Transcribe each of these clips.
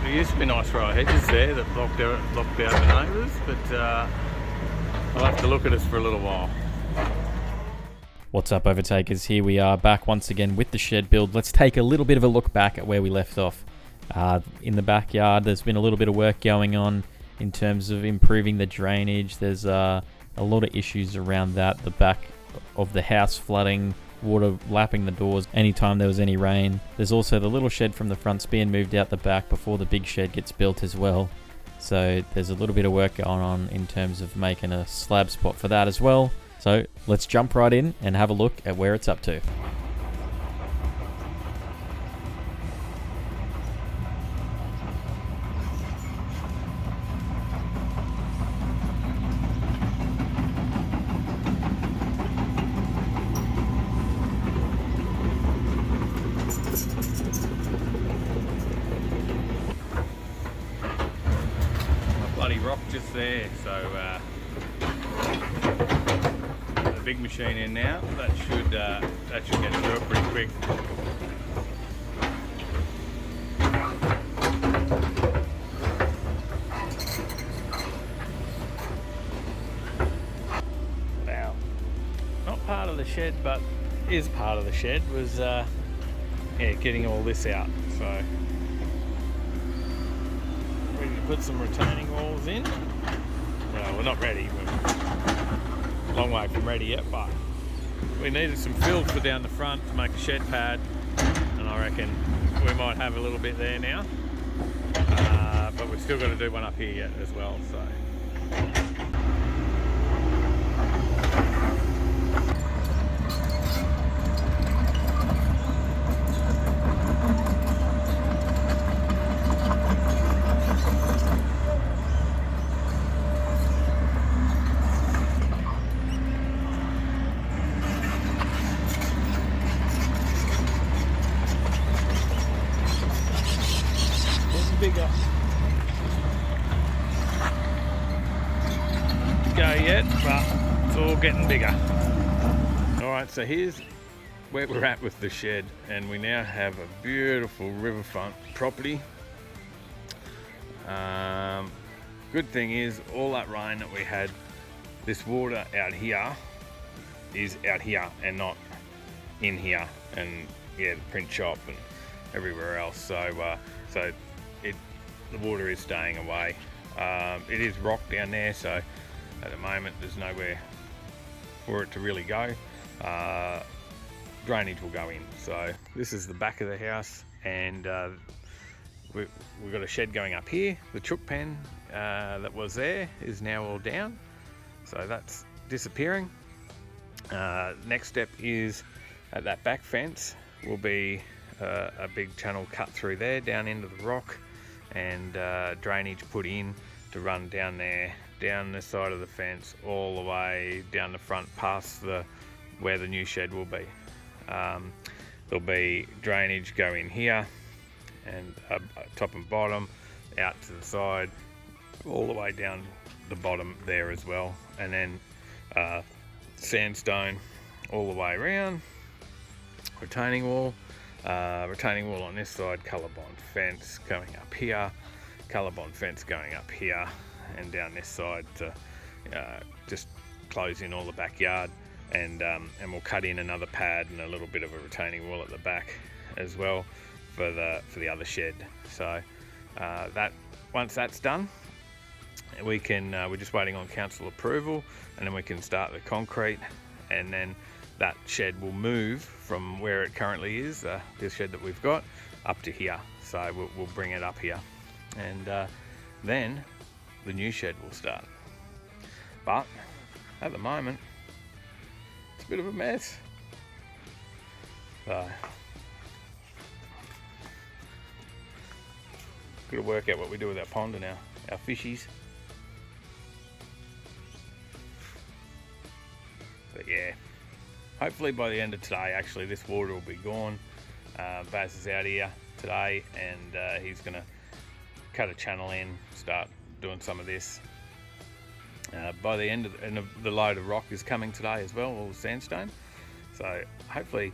There used to be nice row of hedges there that blocked out the neighbours, but I'll have to look at us for a little while. What's up, Overtakers? Here we are back once again with the shed build. Let's take a little bit of a look back at where we left off. In the backyard, there's been a little bit of work going on in terms of improving the drainage. There's a lot of issues around that. The back of the house flooding, water lapping the doors anytime there was any rain. There's also the little shed from the front's being moved out the back before the big shed gets built as well. So there's a little bit of work going on in terms of making a slab spot for that as well. So let's jump right in and have a look at where it's up to. Bloody rock just there, so the big machine in now. That should get through it pretty quick. Wow, not part of the shed, but is part of the shed was getting all this out. So. Ready to put some retaining walls in. Well, we're not ready. We're a long way from ready yet, but we needed some fill for down the front to make a shed pad, and I reckon we might have a little bit there now. But we've still got to do one up here yet as well. So. Bigger. Go yet, but it's all getting bigger. Alright, so here's where we're at with the shed, and we now have a beautiful riverfront property. Good thing is, all that rain that we had, this water out here is out here and not in here, and the print shop and everywhere else. So the water is staying away. It is rock down there, so at the moment there's nowhere for it to really go. Drainage will go in. So this is the back of the house, and we've got a shed going up here. The chook pen that was there is now all down, so that's disappearing. Next step is at that back fence will be a big channel cut through there down into the rock, and drainage put in to run down there, down the side of the fence, all the way down the front past where the new shed will be. There'll be drainage go in here, and top and bottom, out to the side, all the way down the bottom there as well, and then sandstone all the way around, retaining wall on this side, colour bond fence going up here, colour bond fence going up here, and down this side to just close in all the backyard, and we'll cut in another pad and a little bit of a retaining wall at the back as well for the other shed. So that once that's done, we're just waiting on council approval, and then we can start the concrete, and then that shed will move from where it currently is, this shed that we've got, up to here. So we'll bring it up here, and then the new shed will start. But at the moment, it's a bit of a mess. So got to work out what we do with our pond and our fishies. But yeah. Hopefully by the end of today, actually, this water will be gone. Baz is out here today, and he's going to cut a channel in, start doing some of this. By the end of the load of rock is coming today as well, all the sandstone. So hopefully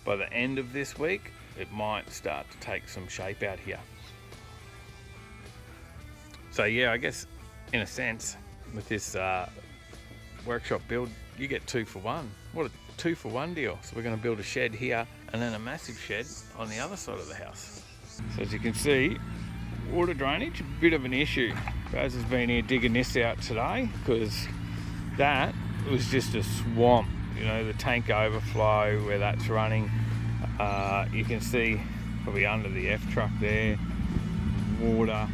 by the end of this week, it might start to take some shape out here. So yeah, I guess in a sense with this workshop build, you get 2 for 1. What a 2 for 1 deal. So we're going to build a shed here and then a massive shed on the other side of the house. So as you can see, water drainage, a bit of an issue. Baz has been here digging this out today because that was just a swamp. You know, the tank overflow where that's running. You can see probably under the F truck there, water.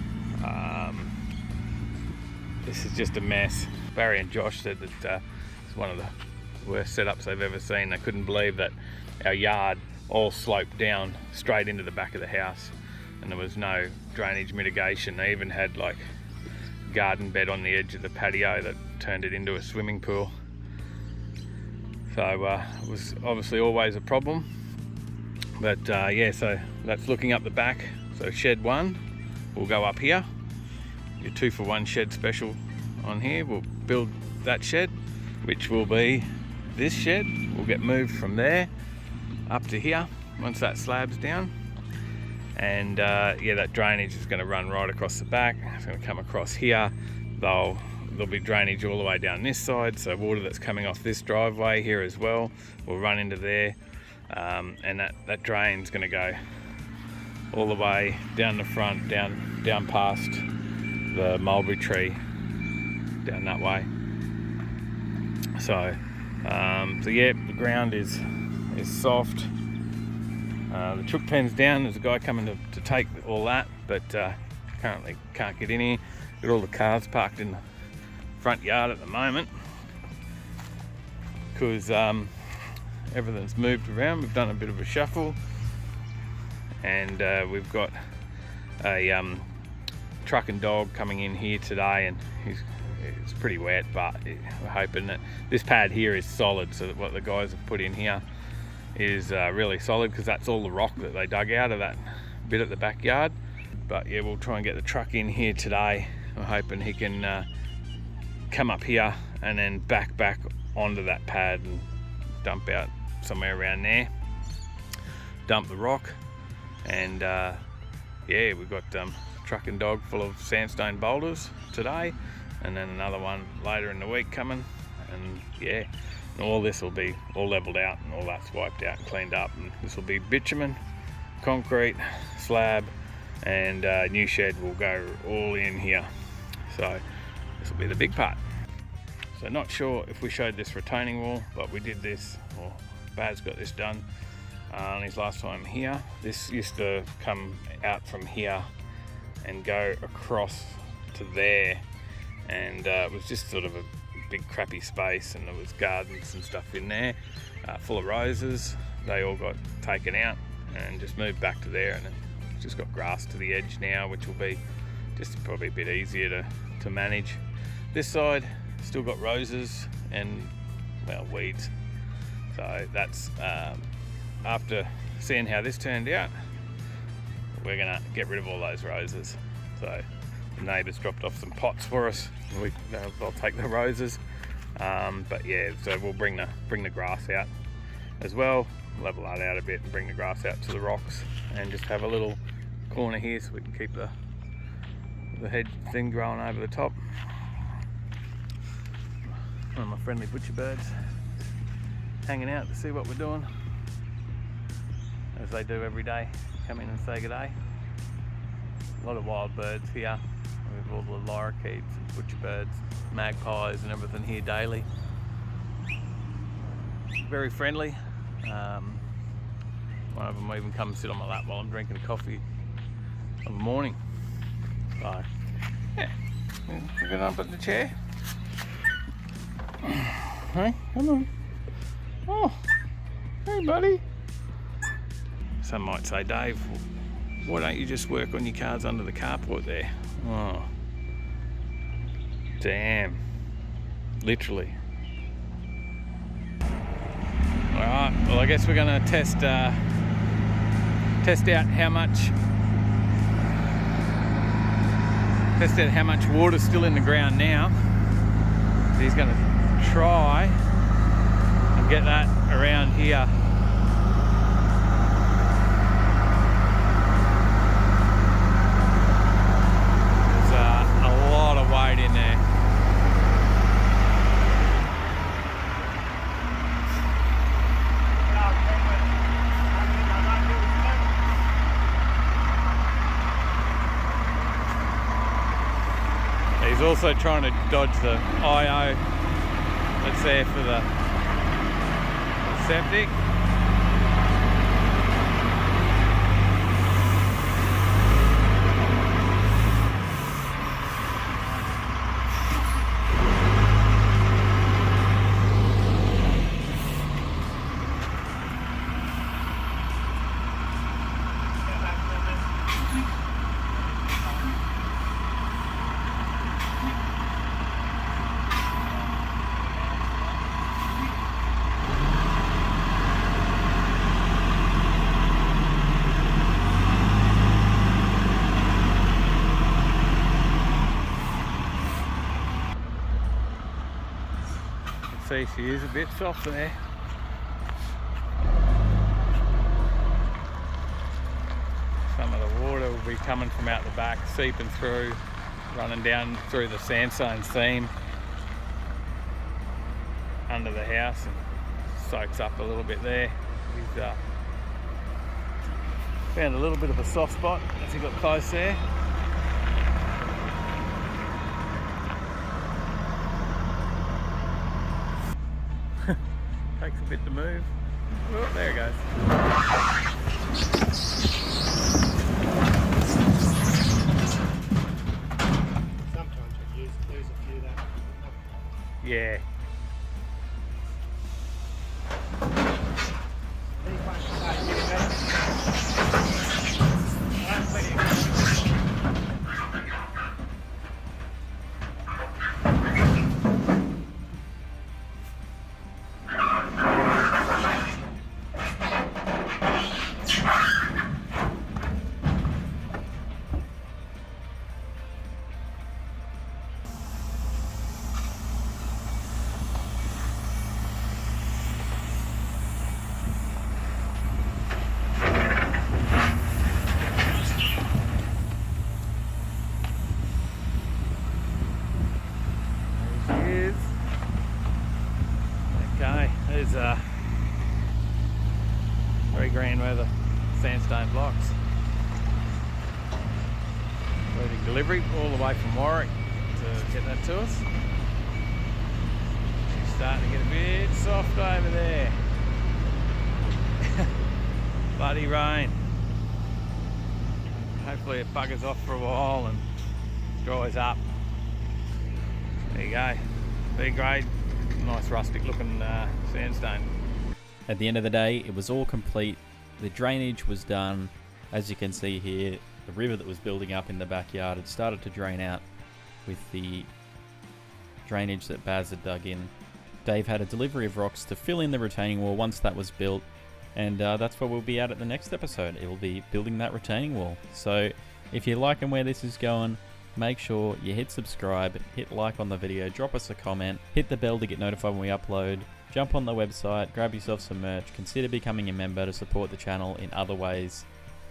This is just a mess. Barry and Josh said that it's one of the worst setups they've ever seen. They couldn't believe that our yard all sloped down straight into the back of the house and there was no drainage mitigation. They even had like garden bed on the edge of the patio that turned it into a swimming pool. So it was obviously always a problem. But yeah, so that's looking up the back. So shed 1 will go up here. Your 2 for 1 shed special on here. We'll build that shed, which will be this shed. We'll get moved from there up to here once that slab's down. And yeah, that drainage is going to run right across the back. It's going to come across here. There'll be drainage all the way down this side, so water that's coming off this driveway here as well will run into there. And that drain's going to go all the way down the front, down past the mulberry tree, down that way. So yeah, the ground is soft. The chook pen's down. There's a guy coming to take all that, but currently can't get in here. Got all the cars parked in the front yard at the moment because everything's moved around. We've done a bit of a shuffle, and we've got a truck and dog coming in here today, and it's pretty wet, but we're hoping that this pad here is solid, so that what the guys have put in here is really solid, because that's all the rock that they dug out of that bit at the backyard. But yeah, we'll try and get the truck in here today. We're hoping he can come up here and then back onto that pad and dump out somewhere around there, dump the rock. And yeah, we've got truck and dog full of sandstone boulders today, and then another one later in the week coming. And yeah, and all this will be all leveled out and all that's wiped out and cleaned up, and this will be bitumen, concrete, slab, and new shed will go all in here. So this will be the big part. So not sure if we showed this retaining wall, but we did this, or Baz got this done on his last time here. This used to come out from here and go across to there, and it was just sort of a big crappy space, and there was gardens and stuff in there full of roses. They all got taken out and just moved back to there, and it's just got grass to the edge now, which will be just probably a bit easier to manage. This side still got roses and, well, weeds. So that's after seeing how this turned out, we're gonna get rid of all those roses. So the neighbours dropped off some pots for us. They'll take the roses, but yeah, so we'll bring the grass out as well, level that out a bit and bring the grass out to the rocks, and just have a little corner here so we can keep the hedge thing growing over the top. One of my friendly butcher birds hanging out to see what we're doing, as they do every day. Come in and say good day. A lot of wild birds here. We have all the lorikeets and butcher birds, magpies and everything here daily. Very friendly. One of them will even come sit on my lap while I'm drinking a coffee in the morning. So, yeah, we're going to up in the chair. Hey, come on. Oh, hey buddy. Some might say, Dave, why don't you just work on your cars under the carport there? Oh, damn, literally. All right, well, I guess we're gonna test out how much water's still in the ground now. He's gonna try and get that around here. There's a He's also trying to dodge the IO that's there for the septic. See, she is a bit soft there. Some of the water will be coming from out the back, seeping through, running down through the sandstone seam under the house and soaks up a little bit there. He's found a little bit of a soft spot as he got close there. Takes a bit to move. Oh, there it goes. Sometimes you lose a few that. Yeah. Okay, there's very grand weather sandstone blocks. Waiting delivery all the way from Warwick to get that to us. She's starting to get a bit soft over there. Bloody rain. Hopefully it buggers off for a while and dries up. There you go. B grade. Nice rustic looking sandstone. At the end of the day, it was all complete. The drainage was done. As you can see here, the river that was building up in the backyard had started to drain out with the drainage that Baz had dug in. Dave had a delivery of rocks to fill in the retaining wall once that was built, and that's where we'll be at the next episode. It will be building that retaining wall. So if you're liking where this is going, make sure you hit subscribe, hit like on the video, drop us a comment, hit the bell to get notified when we upload, jump on the website, grab yourself some merch, consider becoming a member to support the channel in other ways.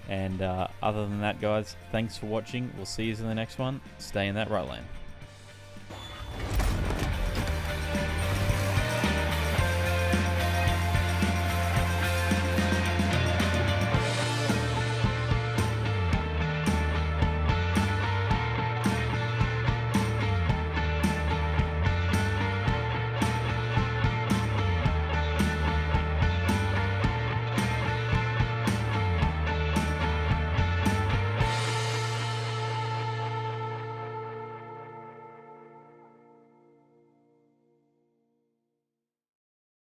And other than that, guys, thanks for watching. We'll see you in the next one. Stay in that right lane.